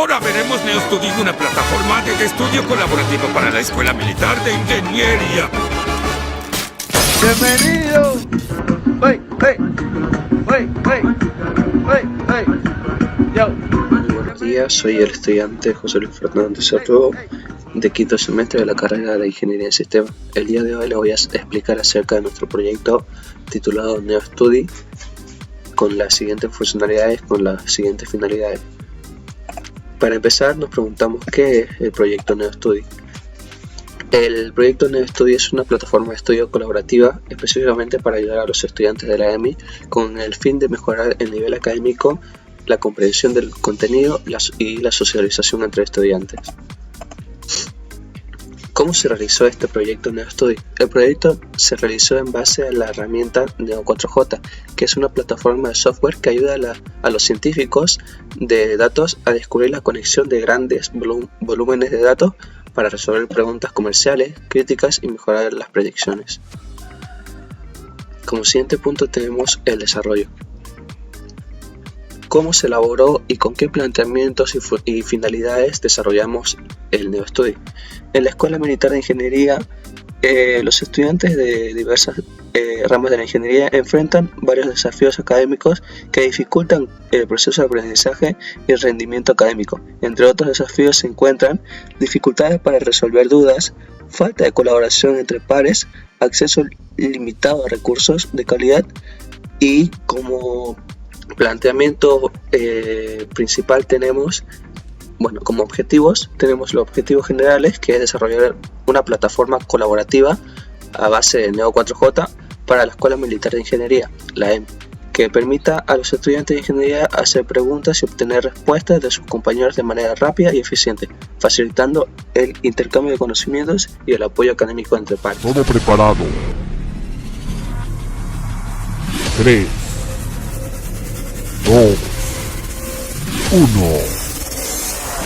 Ahora veremos NeoStudy, una plataforma de estudio colaborativo para la Escuela Militar de Ingeniería. ¡Bienvenido! ¡Hey, hey! ¡Hey, hey! ¡Hey, hey! ¡Yo! Buenos días, soy el estudiante José Luis Fernández Cerro, de quinto semestre de la carrera de Ingeniería en Sistemas. El día de hoy les voy a explicar acerca de nuestro proyecto titulado NeoStudy, con las siguientes funcionalidades, con las siguientes finalidades. Para empezar, nos preguntamos qué es el proyecto NeoStudy. El proyecto NeoStudy es una plataforma de estudio colaborativa específicamente para ayudar a los estudiantes de la EMI con el fin de mejorar el nivel académico, la comprensión del contenido y la socialización entre estudiantes. ¿Cómo se realizó este proyecto NeoStudy? El proyecto se realizó en base a la herramienta Neo4j, que es una plataforma de software que ayuda a los científicos de datos a descubrir la conexión de grandes volúmenes de datos para resolver preguntas comerciales, críticas y mejorar las predicciones. Como siguiente punto tenemos el desarrollo. ¿Cómo se elaboró y con qué planteamientos y finalidades desarrollamos el NeoStudy? En la Escuela Militar de Ingeniería, los estudiantes de diversas ramas de la ingeniería enfrentan varios desafíos académicos que dificultan el proceso de aprendizaje y el rendimiento académico. Entre otros desafíos se encuentran dificultades para resolver dudas, falta de colaboración entre pares, acceso limitado a recursos de calidad y como planteamiento principal tenemos, como objetivos tenemos los objetivos generales, que es desarrollar una plataforma colaborativa a base de Neo4j para la Escuela Militar de Ingeniería, la EMI, que permita a los estudiantes de ingeniería hacer preguntas y obtener respuestas de sus compañeros de manera rápida y eficiente, facilitando el intercambio de conocimientos y el apoyo académico entre pares. Todo preparado. 3, 2, 1.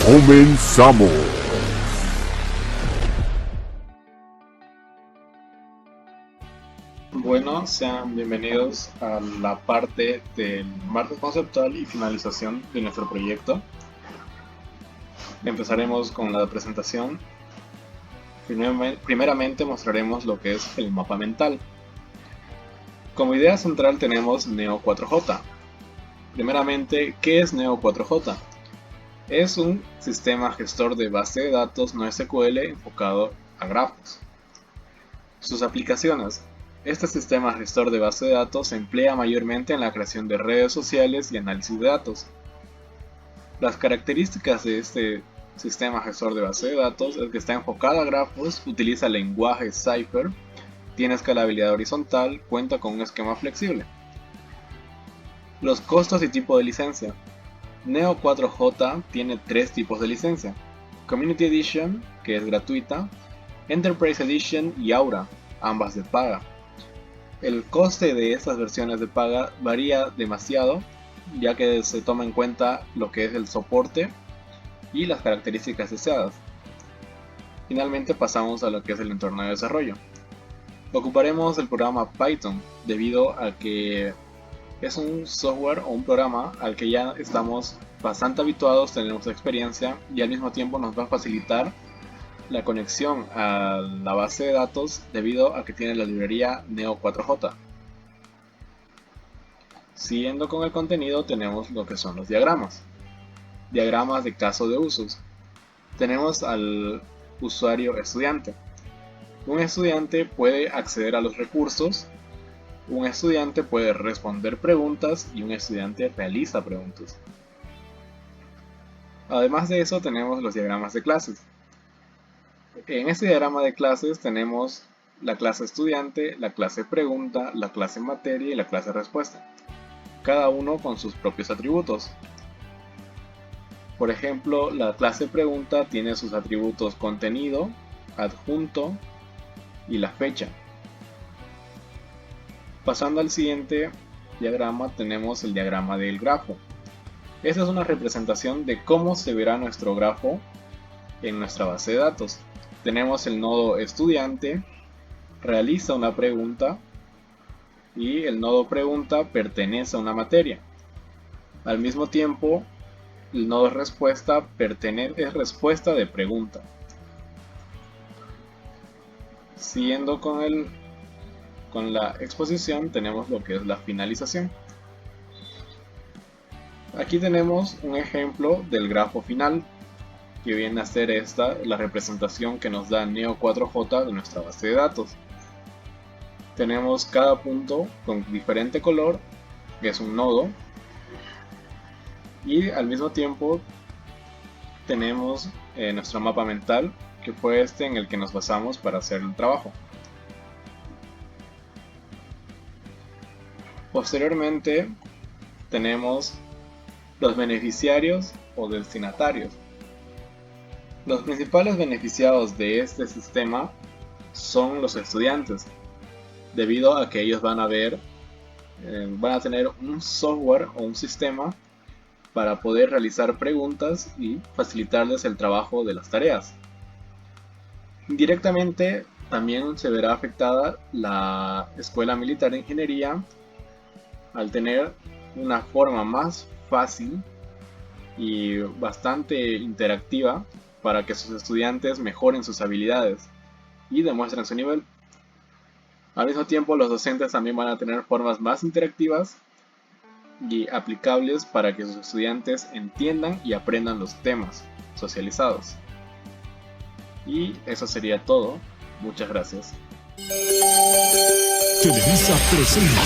¡Comenzamos! Bueno, sean bienvenidos a la parte del marco conceptual y finalización de nuestro proyecto. Empezaremos con la presentación. Primeramente mostraremos lo que es el mapa mental. Como idea central tenemos Neo4j. Primeramente, ¿qué es Neo4j? Es un sistema gestor de base de datos no SQL enfocado a grafos. Sus aplicaciones. Este sistema gestor de base de datos se emplea mayormente en la creación de redes sociales y análisis de datos. Las características de este sistema gestor de base de datos es que está enfocado a grafos, utiliza lenguaje Cypher, tiene escalabilidad horizontal, cuenta con un esquema flexible. Los costos y tipo de licencia. Neo4j tiene tres tipos de licencia: Community Edition, que es gratuita, Enterprise Edition y Aura, ambas de paga. El coste de estas versiones de paga varía demasiado, ya que se toma en cuenta lo que es el soporte y las características deseadas. Finalmente pasamos a lo que es el entorno de desarrollo. Ocuparemos el programa Python, debido a que es un software o un programa al que ya estamos bastante habituados, tenemos experiencia y al mismo tiempo nos va a facilitar la conexión a la base de datos debido a que tiene la librería Neo4j. Siguiendo con el contenido tenemos lo que son los diagramas. Diagramas de caso de usos. Tenemos al usuario estudiante. Un estudiante puede acceder a los recursos, un estudiante puede responder preguntas y un estudiante realiza preguntas. Además de eso tenemos los diagramas de clases. En este diagrama de clases tenemos la clase estudiante, la clase pregunta, la clase materia y la clase respuesta, cada uno con sus propios atributos. Por ejemplo, la clase pregunta tiene sus atributos contenido, adjunto y la fecha. Pasando al siguiente diagrama tenemos el diagrama del grafo. Esta es una representación de cómo se verá nuestro grafo en nuestra base de datos. Tenemos el nodo estudiante, realiza una pregunta y el nodo pregunta pertenece a una materia. Al mismo tiempo, el nodo respuesta es respuesta de pregunta. Siguiendo con la exposición, tenemos lo que es la finalización. Aquí tenemos un ejemplo del grafo final, que viene a ser esta, la representación que nos da Neo4j de nuestra base de datos. Tenemos cada punto con diferente color, que es un nodo, y al mismo tiempo tenemos nuestro mapa mental, que fue este en el que nos basamos para hacer el trabajo. Posteriormente tenemos los beneficiarios o destinatarios. Los principales beneficiados de este sistema son los estudiantes, debido a que ellos van a tener un software o un sistema para poder realizar preguntas y facilitarles el trabajo de las tareas. Indirectamente también se verá afectada la Escuela Militar de Ingeniería al tener una forma más fácil y bastante interactiva para que sus estudiantes mejoren sus habilidades y demuestren su nivel. Al mismo tiempo, los docentes también van a tener formas más interactivas y aplicables para que sus estudiantes entiendan y aprendan los temas socializados. Y eso sería todo. Muchas gracias. Televisa presenta.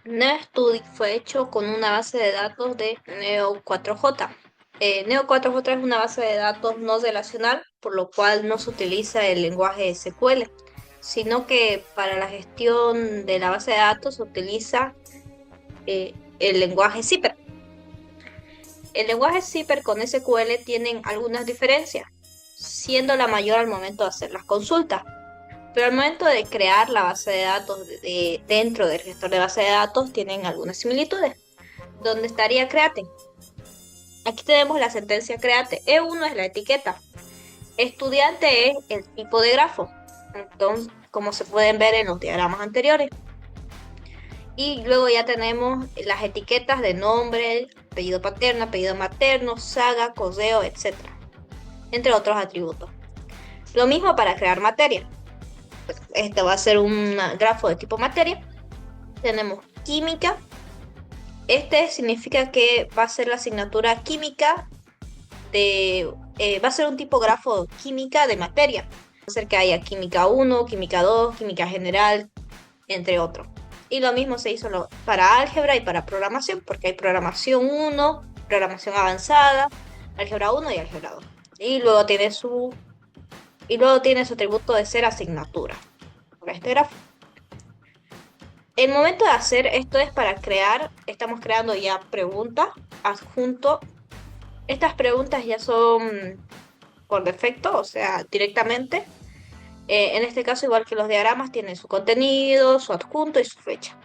NeoStudy fue hecho con una base de datos de Neo4j. Neo4j es una base de datos no relacional, por lo cual no se utiliza el lenguaje SQL, sino que para la gestión de la base de datos se utiliza el lenguaje Zipper. El lenguaje Zipper con SQL tienen algunas diferencias, siendo la mayor al momento de hacer las consultas. Pero al momento de crear la base de datos dentro del gestor de base de datos tienen algunas similitudes. ¿Dónde estaría create? Aquí tenemos la sentencia create. E1 es la etiqueta. Estudiante es el tipo de grafo. Entonces, como se pueden ver en los diagramas anteriores. Y luego ya tenemos las etiquetas de nombre, apellido paterno, apellido materno, saga, codeo, etc. Entre otros atributos. Lo mismo para crear materia. Este va a ser un grafo de tipo materia. Tenemos química. Este significa que va a ser la asignatura química va a ser un tipo grafo química de materia. Va a ser que haya química 1, química 2, química general, entre otros. Y lo mismo se hizo para álgebra y para programación, porque hay programación 1, programación avanzada, álgebra 1 y álgebra 2. Y luego tiene su atributo de ser asignatura por este grafo. El momento de hacer esto es para crear, estamos creando ya preguntas, adjunto. Estas preguntas ya son por defecto, o sea, directamente. En este caso, igual que los diagramas, tienen su contenido, su adjunto y su fecha.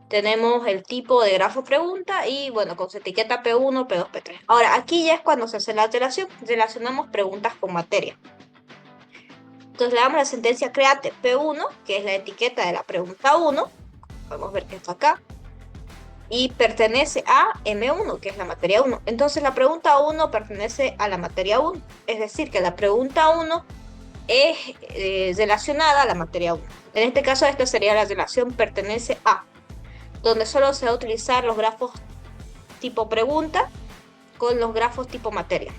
Tenemos el tipo de grafo pregunta y bueno, con su etiqueta P1, P2, P3. Ahora, aquí ya es cuando se hace la relación. Relacionamos preguntas con materia. Entonces le damos la sentencia create P1, que es la etiqueta de la pregunta 1. Podemos ver que está acá. Y pertenece a M1, que es la materia 1. Entonces la pregunta 1 pertenece a la materia 1. Es decir, que la pregunta 1 es relacionada a la materia 1. En este caso, esta sería la relación pertenece a, donde solo se va a utilizar los grafos tipo pregunta con los grafos tipo materia.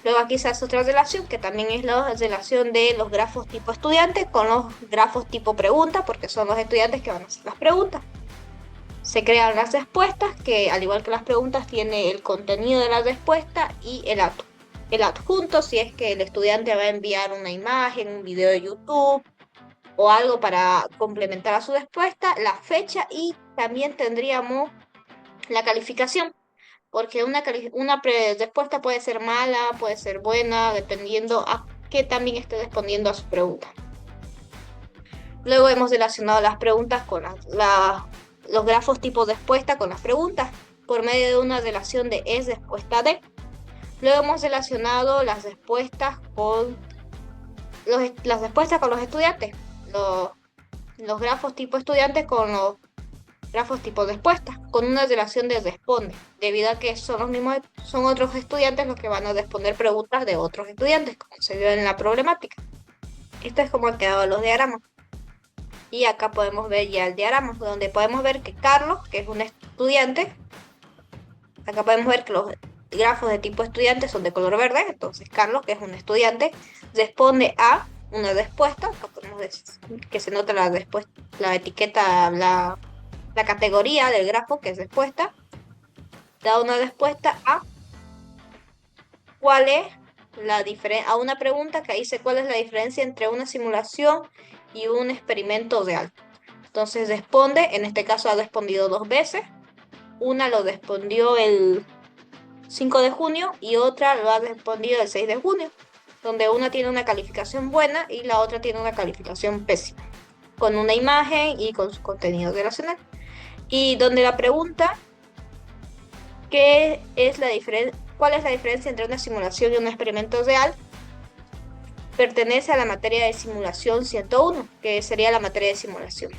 Luego aquí se hace otra relación, que también es la relación de los grafos tipo estudiante con los grafos tipo pregunta, porque son los estudiantes que van a hacer las preguntas. Se crean las respuestas, que al igual que las preguntas, tiene el contenido de la respuesta y el adjunto, si es que el estudiante va a enviar una imagen, un video de YouTube o algo para complementar a su respuesta, la fecha, y también tendríamos la calificación, porque una respuesta puede ser mala, puede ser buena, dependiendo a qué también esté respondiendo a su pregunta. Luego hemos relacionado las preguntas con los grafos tipo respuesta con las preguntas por medio de una relación de es respuesta de. Luego hemos relacionado las respuestas con los estudiantes, los grafos tipo estudiantes con los grafos tipo respuesta, con una relación de responde, debido a que son otros estudiantes los que van a responder preguntas de otros estudiantes, como se vio en la problemática. Esto es como han quedado los diagramas. Y acá podemos ver ya el diagrama, donde podemos ver que Carlos, que es un estudiante, acá podemos ver que los grafos de tipo estudiante son de color verde, entonces Carlos, que es un estudiante, responde a una respuesta, acá podemos decir que se nota la respuesta, la etiqueta, la categoría del grafo, que es respuesta, da una respuesta a cuál es la diferencia, a una pregunta que dice cuál es la diferencia entre una simulación y un experimento real. Entonces responde, en este caso ha respondido 2 veces, una lo respondió el 5 de junio y otra lo ha respondido el 6 de junio, donde una tiene una calificación buena y la otra tiene una calificación pésima, con una imagen y con su contenido relacional. Y donde la pregunta, ¿cuál es la diferencia entre una simulación y un experimento real?, pertenece a la materia de simulación 101, que sería la materia de simulación.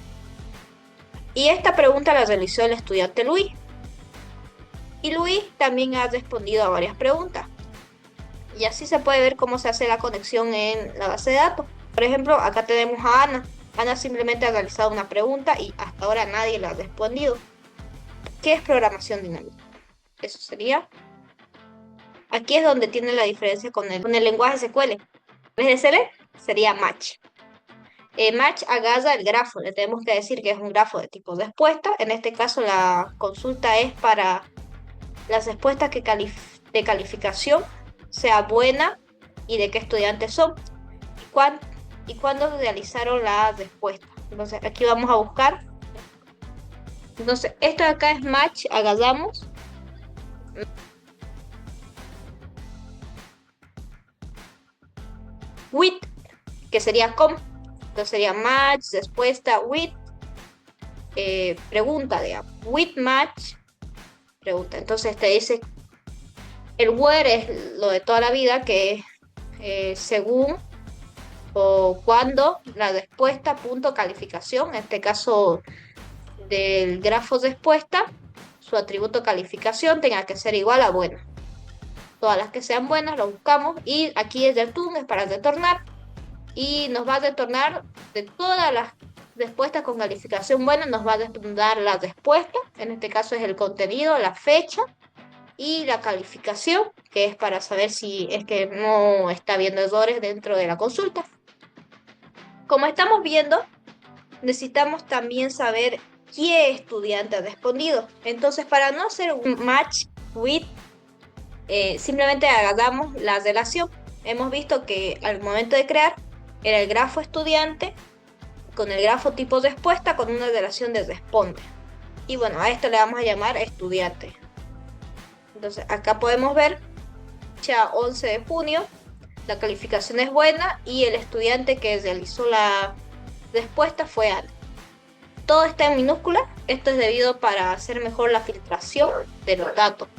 Y esta pregunta la realizó el estudiante Luis. Y Luis también ha respondido a varias preguntas. Y así se puede ver cómo se hace la conexión en la base de datos. Por ejemplo, acá tenemos a Ana. Ana simplemente ha realizado una pregunta y hasta ahora nadie la ha respondido. ¿Qué es programación dinámica? Eso sería. Aquí es donde tiene la diferencia con el lenguaje SQL. En vez de SQL sería match. Match agarra el grafo. Le tenemos que decir que es un grafo de tipo respuesta. En este caso la consulta es para las respuestas de calificación, sea buena y de qué estudiantes son y cuándo realizaron la respuesta. Entonces aquí vamos a buscar. Entonces esto de acá es match, agarramos with, que sería com. Entonces sería match, respuesta, with, pregunta, digamos, with match, pregunta. Entonces te dice, el where es lo de toda la vida, que es según o cuando la respuesta, punto, calificación, en este caso del grafo respuesta, su atributo calificación tenga que ser igual a buena. Todas las que sean buenas lo buscamos y aquí es return, es para retornar y nos va a retornar de todas las respuestas con calificación buena, nos va a dar la respuesta, en este caso es el contenido, la fecha y la calificación, que es para saber si es que no está habiendo errores dentro de la consulta. Como estamos viendo, necesitamos también saber qué estudiante ha respondido. Entonces, para no hacer un match with, simplemente agarramos la relación. Hemos visto que al momento de crear era el grafo estudiante con el grafo tipo respuesta con una relación de responde. Y bueno, a esto le vamos a llamar estudiante. Entonces acá podemos ver, ya 11 de junio, la calificación es buena y el estudiante que realizó la respuesta fue Ana. Todo está en minúscula, esto es debido para hacer mejor la filtración de los datos.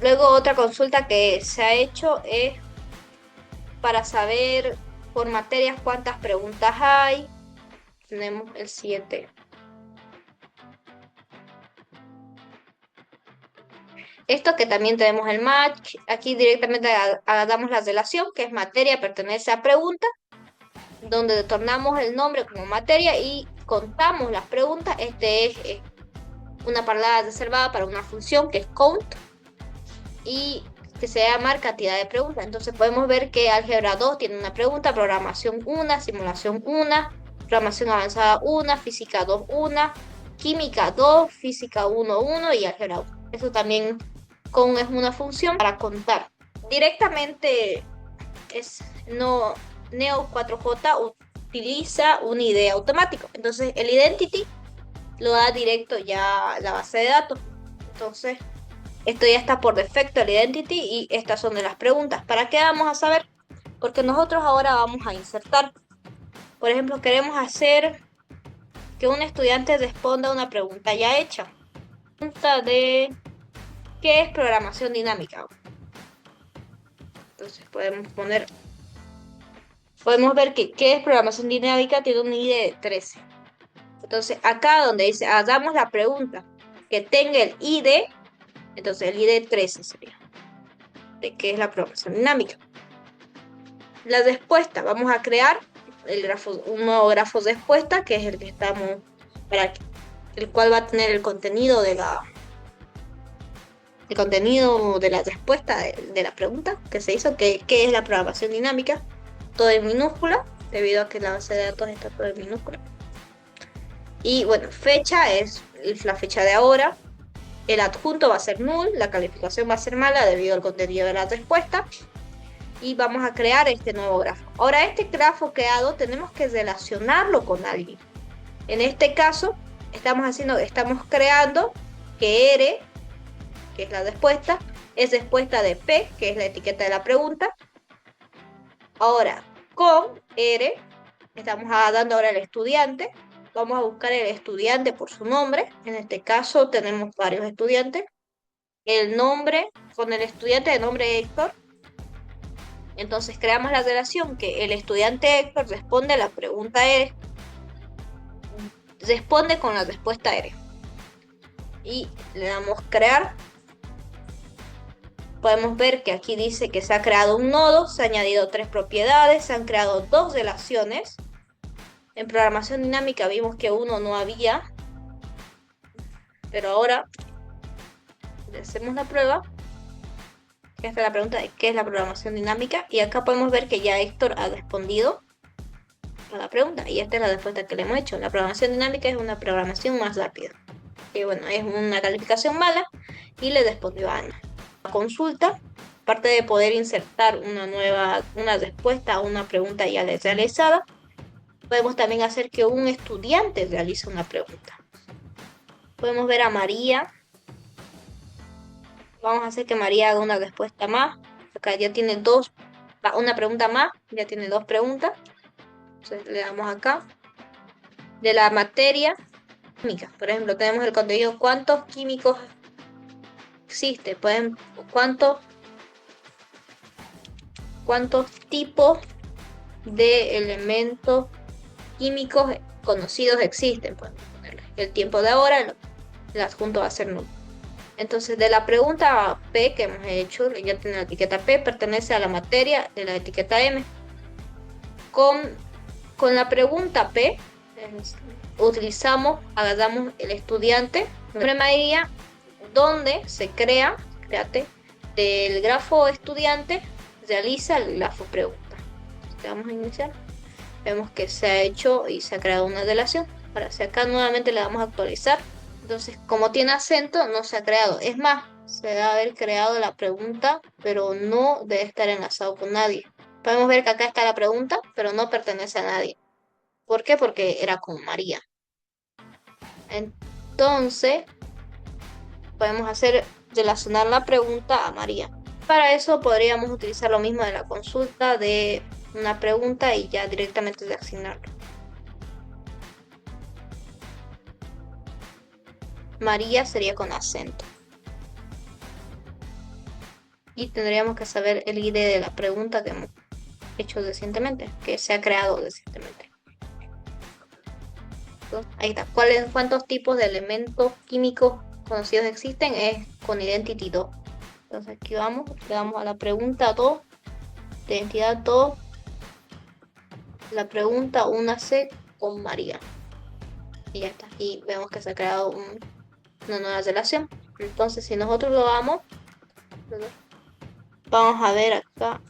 Luego otra consulta que se ha hecho es para saber por materias cuántas preguntas hay. Tenemos el 7. Esto que también tenemos el match, aquí directamente agarramos la relación, que es materia pertenece a pregunta, donde retornamos el nombre como materia y contamos las preguntas. Este es una palabra reservada para una función que es count y que se llama cantidad de preguntas. Entonces podemos ver que álgebra 2 tiene una pregunta, programación 1, simulación 1, programación avanzada 1, física 2 1, química 2, física 1 1 y álgebra 1. Eso también es una función para contar. Directamente Neo 4J utiliza un ID automático. Entonces el identity lo da directo ya a la base de datos. Entonces esto ya está por defecto el identity y estas son de las preguntas. ¿Para qué vamos a saber? Porque nosotros ahora vamos a insertar. Por ejemplo, queremos hacer que un estudiante responda a una pregunta ya hecha. Pregunta de ¿qué es programación dinámica? Entonces podemos ver que ¿qué es programación dinámica? Tiene un ID de 13. Entonces acá donde dice hagamos la pregunta que tenga el ID, entonces el ID 13 sería, de qué es la programación dinámica. La respuesta, vamos a crear un nuevo grafo de respuesta, que es el que estamos, el cual va a tener el contenido de la respuesta de la pregunta que se hizo, que es la programación dinámica, todo en minúscula, debido a que la base de datos está todo en minúscula. Y bueno, fecha es la fecha de ahora, el adjunto va a ser null, la calificación va a ser mala debido al contenido de la respuesta. Y vamos a crear este nuevo grafo. Ahora, este grafo creado tenemos que relacionarlo con alguien. En este caso, estamos creando que R, que es la respuesta, es respuesta de P, que es la etiqueta de la pregunta. Ahora, con R, estamos dando ahora el estudiante. Vamos a buscar el estudiante por su nombre. En este caso, tenemos varios estudiantes. El nombre, con el estudiante de nombre Héctor. Entonces creamos la relación que el estudiante Héctor responde a la pregunta R, responde con la respuesta R. Y le damos crear. Podemos ver que aquí dice que se ha creado un nodo, se han añadido 3 propiedades, se han creado 2 relaciones. En programación dinámica vimos que uno no había, pero ahora le hacemos la prueba. Esta es la pregunta de qué es la programación dinámica. Y acá podemos ver que ya Héctor ha respondido a la pregunta. Y esta es la respuesta que le hemos hecho. La programación dinámica es una programación más rápida. Y bueno, es una calificación mala. Y le respondió a Ana. La consulta, aparte de poder insertar una respuesta a una pregunta ya realizada, podemos también hacer que un estudiante realice una pregunta. Podemos ver a María. Vamos a hacer que María haga una respuesta más. Acá ya tiene una pregunta más, ya tiene 2 preguntas. Entonces le damos acá. De la materia química, por ejemplo, tenemos el contenido cuántos químicos existe, cuántos tipos de elementos químicos conocidos existen. Podemos ponerle el tiempo de ahora, el adjunto va a ser nulo. Entonces, de la pregunta P que hemos hecho, ya tiene la etiqueta P, pertenece a la materia de la etiqueta M. Con la pregunta P, agarramos el estudiante, María, donde se crea, del grafo estudiante, realiza el grafo pregunta. Le vamos a iniciar. Vemos que se ha hecho y se ha creado una relación. Ahora, si acá nuevamente le damos a actualizar, entonces, como tiene acento, no se ha creado. Es más, se debe haber creado la pregunta, pero no debe estar enlazado con nadie. Podemos ver que acá está la pregunta, pero no pertenece a nadie. ¿Por qué? Porque era con María. Entonces, podemos relacionar la pregunta a María. Para eso podríamos utilizar lo mismo de la consulta de una pregunta y ya directamente de asignarlo. María sería con acento. Y tendríamos que saber el ID de la pregunta que hemos hecho recientemente, que se ha creado recientemente. Entonces, ahí está. ¿Cuántos tipos de elementos químicos conocidos existen? Es con identity 2. Entonces aquí vamos, le damos a la pregunta 2, de identidad 2, la pregunta 1C con María. Y ya está. Y vemos que se ha creado una nueva relación. Entonces, si nosotros lo vamos a ver acá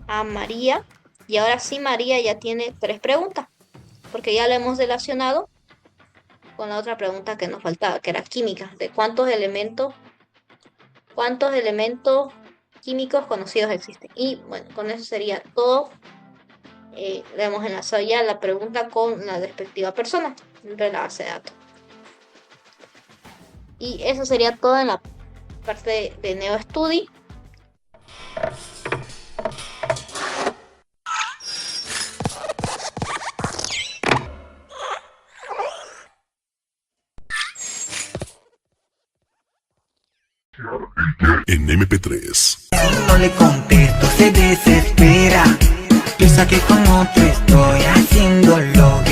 a María. Y ahora sí, María ya tiene 3 preguntas, porque ya la hemos relacionado con la otra pregunta que nos faltaba, que era química, de cuántos elementos químicos conocidos existen. Y bueno, con eso sería todo. Le hemos enlazado ya la pregunta con la respectiva persona de la base de datos. Y eso sería todo en la parte de NeoStudy. En MP3. No le contesto, se desespera. Piensa que con otro estoy haciéndolo